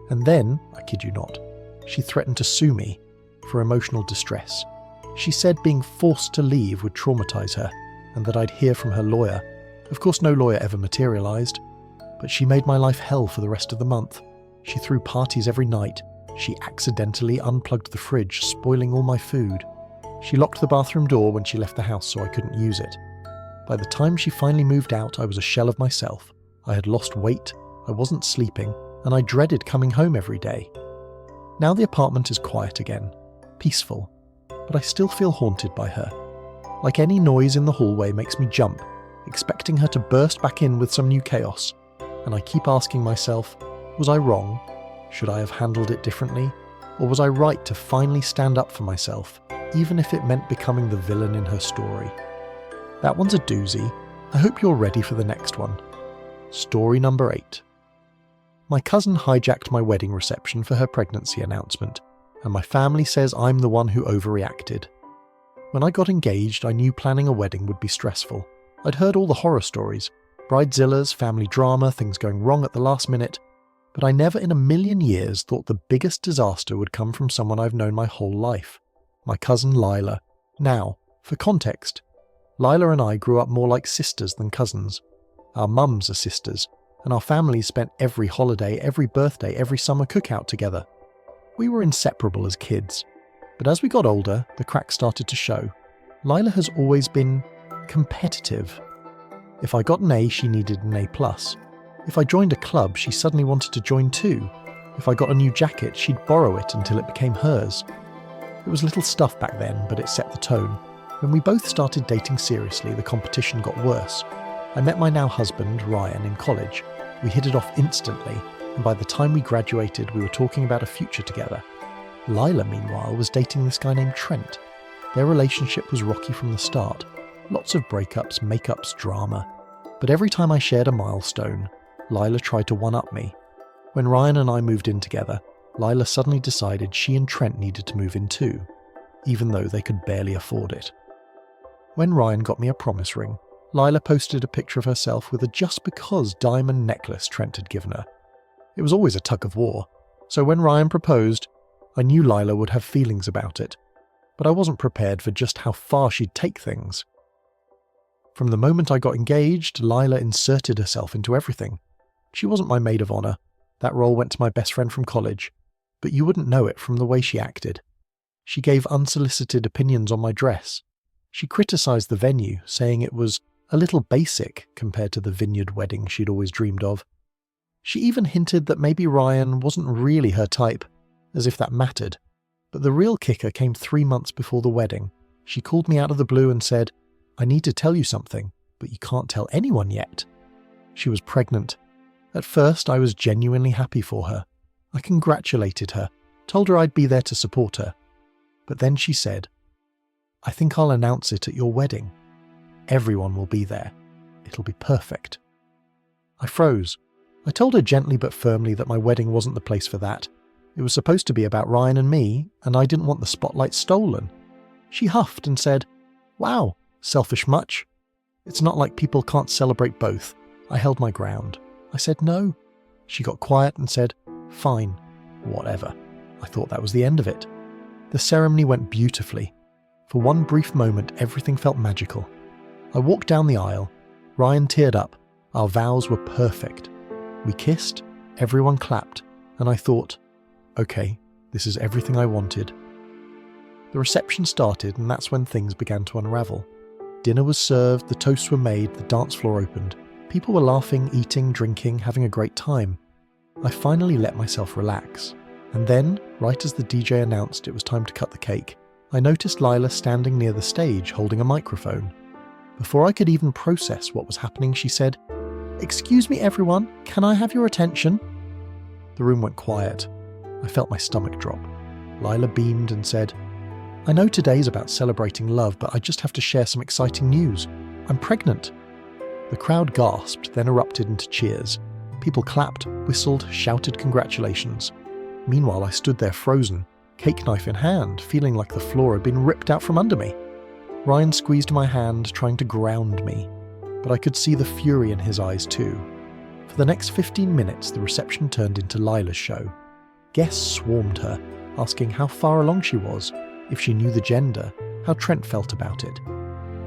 And then, I kid you not, she threatened to sue me for emotional distress. She said being forced to leave would traumatise her, and that I'd hear from her lawyer. Of course, no lawyer ever materialised, but she made my life hell for the rest of the month. She threw parties every night. She accidentally unplugged the fridge, spoiling all my food. She locked the bathroom door when she left the house so I couldn't use it. By the time she finally moved out, I was a shell of myself. I had lost weight, I wasn't sleeping, and I dreaded coming home every day. Now the apartment is quiet again, peaceful, but I still feel haunted by her. Like any noise in the hallway makes me jump, expecting her to burst back in with some new chaos, and I keep asking myself, was I wrong? Should I have handled it differently? Or was I right to finally stand up for myself, even if it meant becoming the villain in her story? That one's a doozy. I hope you're ready for the next one. Story number 8. My cousin hijacked my wedding reception for her pregnancy announcement, and my family says I'm the one who overreacted. When I got engaged, I knew planning a wedding would be stressful. I'd heard all the horror stories, bridezillas, family drama, things going wrong at the last minute, but I never in a million years thought the biggest disaster would come from someone I've known my whole life, my cousin Lila. Now, for context, Lila and I grew up more like sisters than cousins. Our mums are sisters, and our families spent every holiday, every birthday, every summer cookout together. We were inseparable as kids, but as we got older, the cracks started to show. Lila has always been competitive. If I got an A, she needed an A+. If I joined a club, she suddenly wanted to join too. If I got a new jacket, she'd borrow it until it became hers. It was little stuff back then, but it set the tone. When we both started dating seriously, the competition got worse. I met my now husband, Ryan, in college. We hit it off instantly, and by the time we graduated, we were talking about a future together. Lila, meanwhile, was dating this guy named Trent. Their relationship was rocky from the start. Lots of breakups, makeups, drama. But every time I shared a milestone, Lila tried to one-up me. When Ryan and I moved in together, Lila suddenly decided she and Trent needed to move in too, even though they could barely afford it. When Ryan got me a promise ring, Lila posted a picture of herself with a just because diamond necklace Trent had given her. It was always a tug of war, so when Ryan proposed, I knew Lila would have feelings about it, but I wasn't prepared for just how far she'd take things. From the moment I got engaged, Lila inserted herself into everything. She wasn't my maid of honour. That role went to my best friend from college, but you wouldn't know it from the way she acted. She gave unsolicited opinions on my dress. She criticised the venue, saying it was a little basic compared to the vineyard wedding she'd always dreamed of. She even hinted that maybe Ryan wasn't really her type, as if that mattered. But the real kicker came 3 months before the wedding. She called me out of the blue and said, "I need to tell you something, but you can't tell anyone yet." She was pregnant. At first, I was genuinely happy for her. I congratulated her, told her I'd be there to support her. But then she said, "I think I'll announce it at your wedding. Everyone will be there. It'll be perfect." I froze. I told her gently but firmly that my wedding wasn't the place for that. It was supposed to be about Ryan and me, and I didn't want the spotlight stolen. She huffed and said, "Wow, selfish much? It's not like people can't celebrate both." I held my ground. I said no. She got quiet and said, "Fine, whatever." I thought that was the end of it. The ceremony went beautifully. For one brief moment, everything felt magical. I walked down the aisle. Ryan teared up. Our vows were perfect. We kissed, everyone clapped, and I thought, okay, this is everything I wanted. The reception started, and that's when things began to unravel. Dinner was served, the toasts were made, the dance floor opened. People were laughing, eating, drinking, having a great time. I finally let myself relax. And then, right as the DJ announced it was time to cut the cake, I noticed Lila standing near the stage holding a microphone. Before I could even process what was happening, she said, "Excuse me everyone, can I have your attention?" The room went quiet. I felt my stomach drop. Lila beamed and said, "I know today's about celebrating love, but I just have to share some exciting news. I'm pregnant." The crowd gasped, then erupted into cheers. People clapped, whistled, shouted congratulations. Meanwhile, I stood there frozen, cake knife in hand, feeling like the floor had been ripped out from under me. Ryan squeezed my hand, trying to ground me, but I could see the fury in his eyes too. For the next 15 minutes, the reception turned into Lila's show. Guests swarmed her, asking how far along she was, if she knew the gender, how Trent felt about it.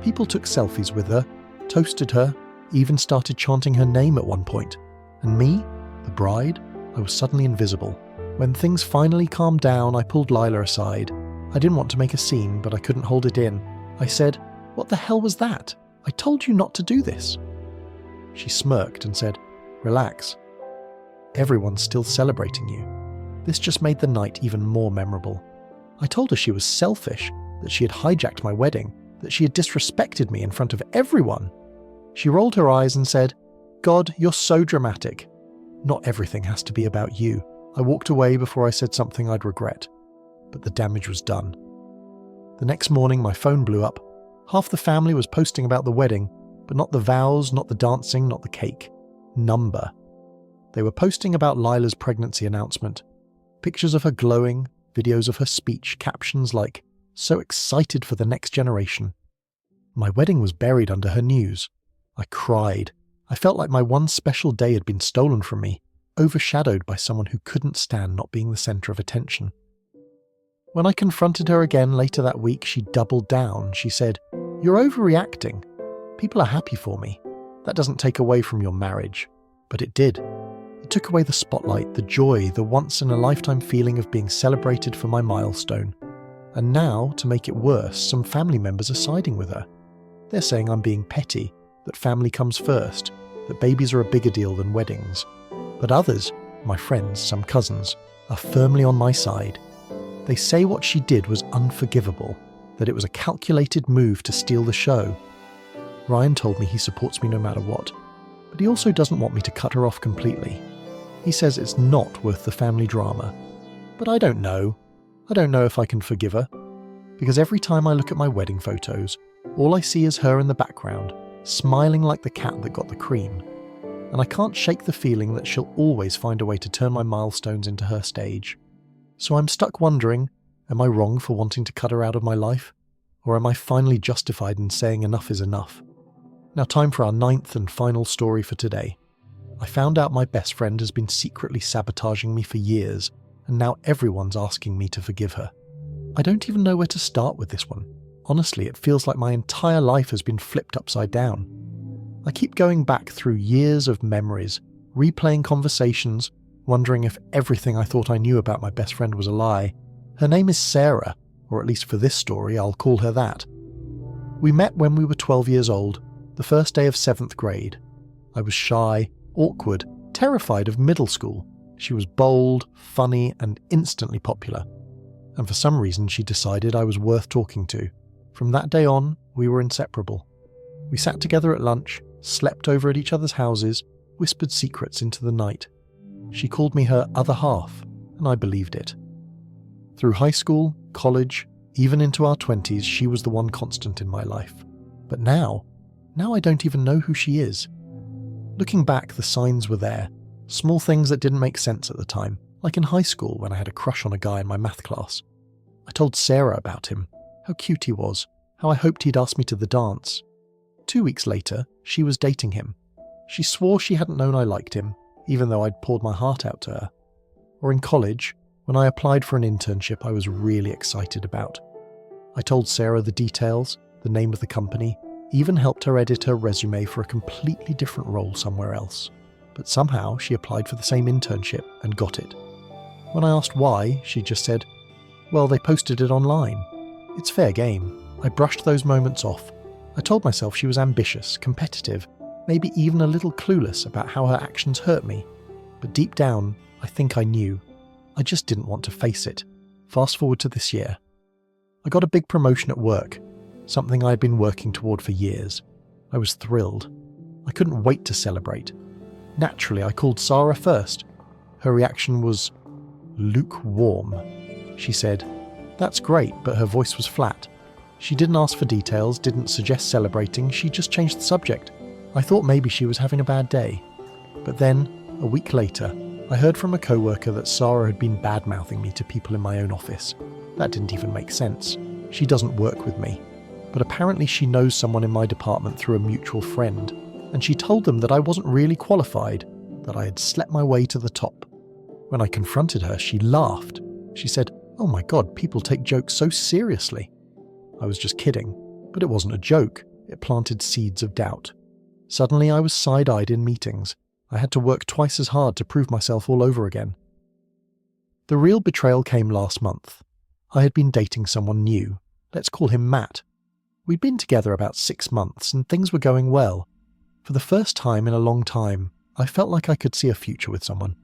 People took selfies with her, toasted her, even started chanting her name at one point. And me, the bride, I was suddenly invisible. When things finally calmed down, I pulled Lila aside. I didn't want to make a scene, but I couldn't hold it in. I said, "What the hell was that? I told you not to do this." She smirked and said, "Relax. Everyone's still celebrating you." This just made the night even more memorable. I told her she was selfish, that she had hijacked my wedding, that she had disrespected me in front of everyone. She rolled her eyes and said, "God, you're so dramatic. Not everything has to be about you." I walked away before I said something I'd regret, but the damage was done. The next morning, my phone blew up. Half the family was posting about the wedding, but not the vows, not the dancing, not the cake. Number. They were posting about Lila's pregnancy announcement. Pictures of her glowing, videos of her speech, captions like, "So excited for the next generation." My wedding was buried under her news. I cried. I felt like my one special day had been stolen from me, overshadowed by someone who couldn't stand not being the centre of attention. When I confronted her again later that week, she doubled down. She said, "You're overreacting. People are happy for me. That doesn't take away from your marriage." But it did. It took away the spotlight, the joy, the once-in-a-lifetime feeling of being celebrated for my milestone. And now, to make it worse, some family members are siding with her. They're saying I'm being petty, that family comes first, that babies are a bigger deal than weddings. But others, my friends, some cousins, are firmly on my side. They say what she did was unforgivable, that it was a calculated move to steal the show. Ryan told me he supports me no matter what, but he also doesn't want me to cut her off completely. He says it's not worth the family drama. But I don't know. I don't know if I can forgive her. Because every time I look at my wedding photos, all I see is her in the background, smiling like the cat that got the cream. And I can't shake the feeling that she'll always find a way to turn my milestones into her stage. So I'm stuck wondering, am I wrong for wanting to cut her out of my life? Or am I finally justified in saying enough is enough? Now time for our 9th and final story for today. I found out my best friend has been secretly sabotaging me for years, and now everyone's asking me to forgive her. I don't even know where to start with this one. Honestly, it feels like my entire life has been flipped upside down. I keep going back through years of memories, replaying conversations, wondering if everything I thought I knew about my best friend was a lie. Her name is Sarah, or at least for this story, I'll call her that. We met when we were 12 years old, the first day of 7th grade. I was shy, awkward, terrified of middle school. She was bold, funny, and instantly popular. And for some reason, she decided I was worth talking to. From that day on, we were inseparable. We sat together at lunch, slept over at each other's houses, whispered secrets into the night. She called me her other half, and I believed it. Through high school, college, even into our 20s, she was the one constant in my life. But now I don't even know who she is. Looking back, the signs were there. Small things that didn't make sense at the time. like in high school when I had a crush on a guy in my math class. I told Sarah about him, how cute he was, how I hoped he'd ask me to the dance. 2 weeks later, she was dating him. She swore she hadn't known I liked him, even though I'd poured my heart out to her. Or in college, when I applied for an internship I was really excited about. I told Sarah the details, the name of the company, even helped her edit her resume for a completely different role somewhere else. But somehow she applied for the same internship and got it. When I asked why, she just said, "Well, they posted it online." It's fair game. I brushed those moments off. I told myself she was ambitious, competitive, maybe even a little clueless about how her actions hurt me. But deep down, I think I knew. I just didn't want to face it. Fast forward to this year. I got a big promotion at work, something I had been working toward for years. I was thrilled. I couldn't wait to celebrate. Naturally, I called Sarah first. Her reaction was lukewarm. She said, "That's great," but her voice was flat. She didn't ask for details, didn't suggest celebrating, she just changed the subject. I thought maybe she was having a bad day. But then, a week later, I heard from a coworker that Sarah had been bad-mouthing me to people in my own office. That didn't even make sense. She doesn't work with me. But apparently she knows someone in my department through a mutual friend, and she told them that I wasn't really qualified, that I had slept my way to the top. When I confronted her, she laughed. She said, "Oh my God, people take jokes so seriously." I was just kidding, but it wasn't a joke. It planted seeds of doubt. Suddenly I was side-eyed in meetings. I had to work twice as hard to prove myself all over again. The real betrayal came last month. I had been dating someone new. Let's call him Matt. We'd been together about 6 months and things were going well. For the first time in a long time, I felt like I could see a future with someone.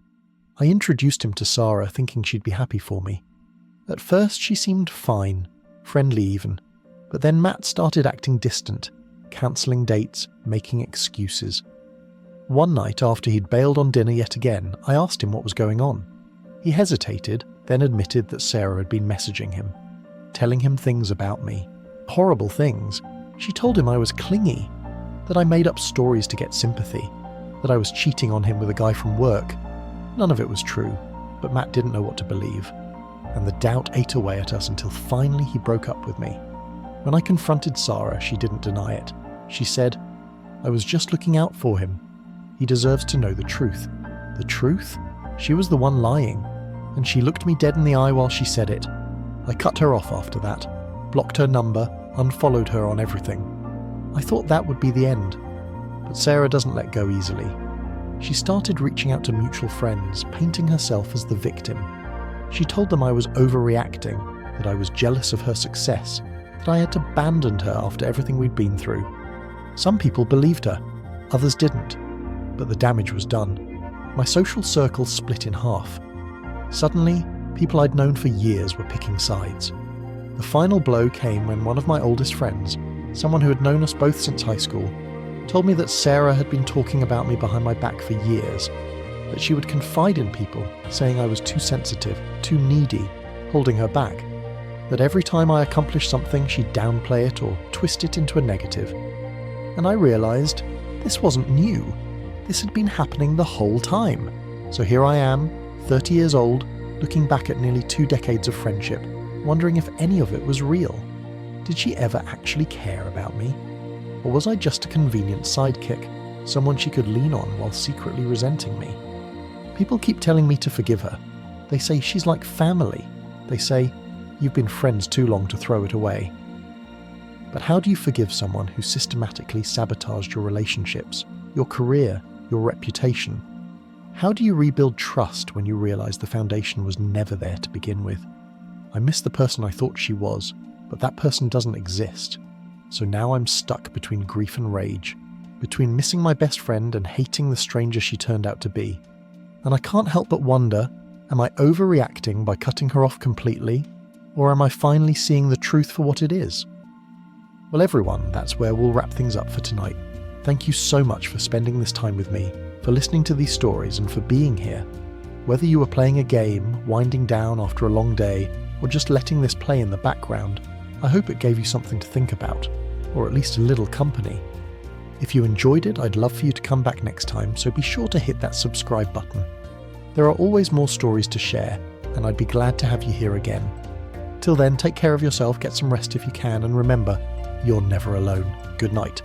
I introduced him to Sarah thinking she'd be happy for me. At first she seemed fine, friendly even, but then Matt started acting distant, cancelling dates, making excuses. One night after he'd bailed on dinner yet again, I asked him what was going on. He hesitated, then admitted that Sarah had been messaging him, telling him things about me. Horrible things. She told him I was clingy, that I made up stories to get sympathy, that I was cheating on him with a guy from work. None of it was true, but Matt didn't know what to believe, and the doubt ate away at us until finally he broke up with me. When I confronted Sarah, she didn't deny it. She said, "I was just looking out for him. He deserves to know the truth." The truth? She was the one lying, and she looked me dead in the eye while she said it. I cut her off after that, blocked her number, unfollowed her on everything. I thought that would be the end, but Sarah doesn't let go easily. She started reaching out to mutual friends, painting herself as the victim. She told them I was overreacting, that I was jealous of her success, that I had abandoned her after everything we'd been through. Some people believed her, others didn't, but the damage was done. My social circle split in half. Suddenly, people I'd known for years were picking sides. The final blow came when one of my oldest friends, someone who had known us both since high school, told me that Sarah had been talking about me behind my back for years, that she would confide in people, saying I was too sensitive, too needy, holding her back, that every time I accomplished something she'd downplay it or twist it into a negative. And I realised this wasn't new. This had been happening the whole time. So here I am, 30 years old, looking back at nearly 2 decades of friendship, wondering if any of it was real. Did she ever actually care about me? Or was I just a convenient sidekick, someone she could lean on while secretly resenting me? People keep telling me to forgive her. They say she's like family. They say, "You've been friends too long to throw it away." But how do you forgive someone who systematically sabotaged your relationships, your career, your reputation? How do you rebuild trust when you realise the foundation was never there to begin with? I miss the person I thought she was, but that person doesn't exist. So now I'm stuck between grief and rage, between missing my best friend and hating the stranger she turned out to be. And I can't help but wonder, am I overreacting by cutting her off completely? Or am I finally seeing the truth for what it is? Well, everyone, that's where we'll wrap things up for tonight. Thank you so much for spending this time with me, for listening to these stories and for being here. Whether you were playing a game, winding down after a long day, or just letting this play in the background, I hope it gave you something to think about, or at least a little company. If you enjoyed it, I'd love for you to come back next time, so be sure to hit that subscribe button. There are always more stories to share, and I'd be glad to have you here again. Till then, take care of yourself, get some rest if you can, and remember, you're never alone. Good night.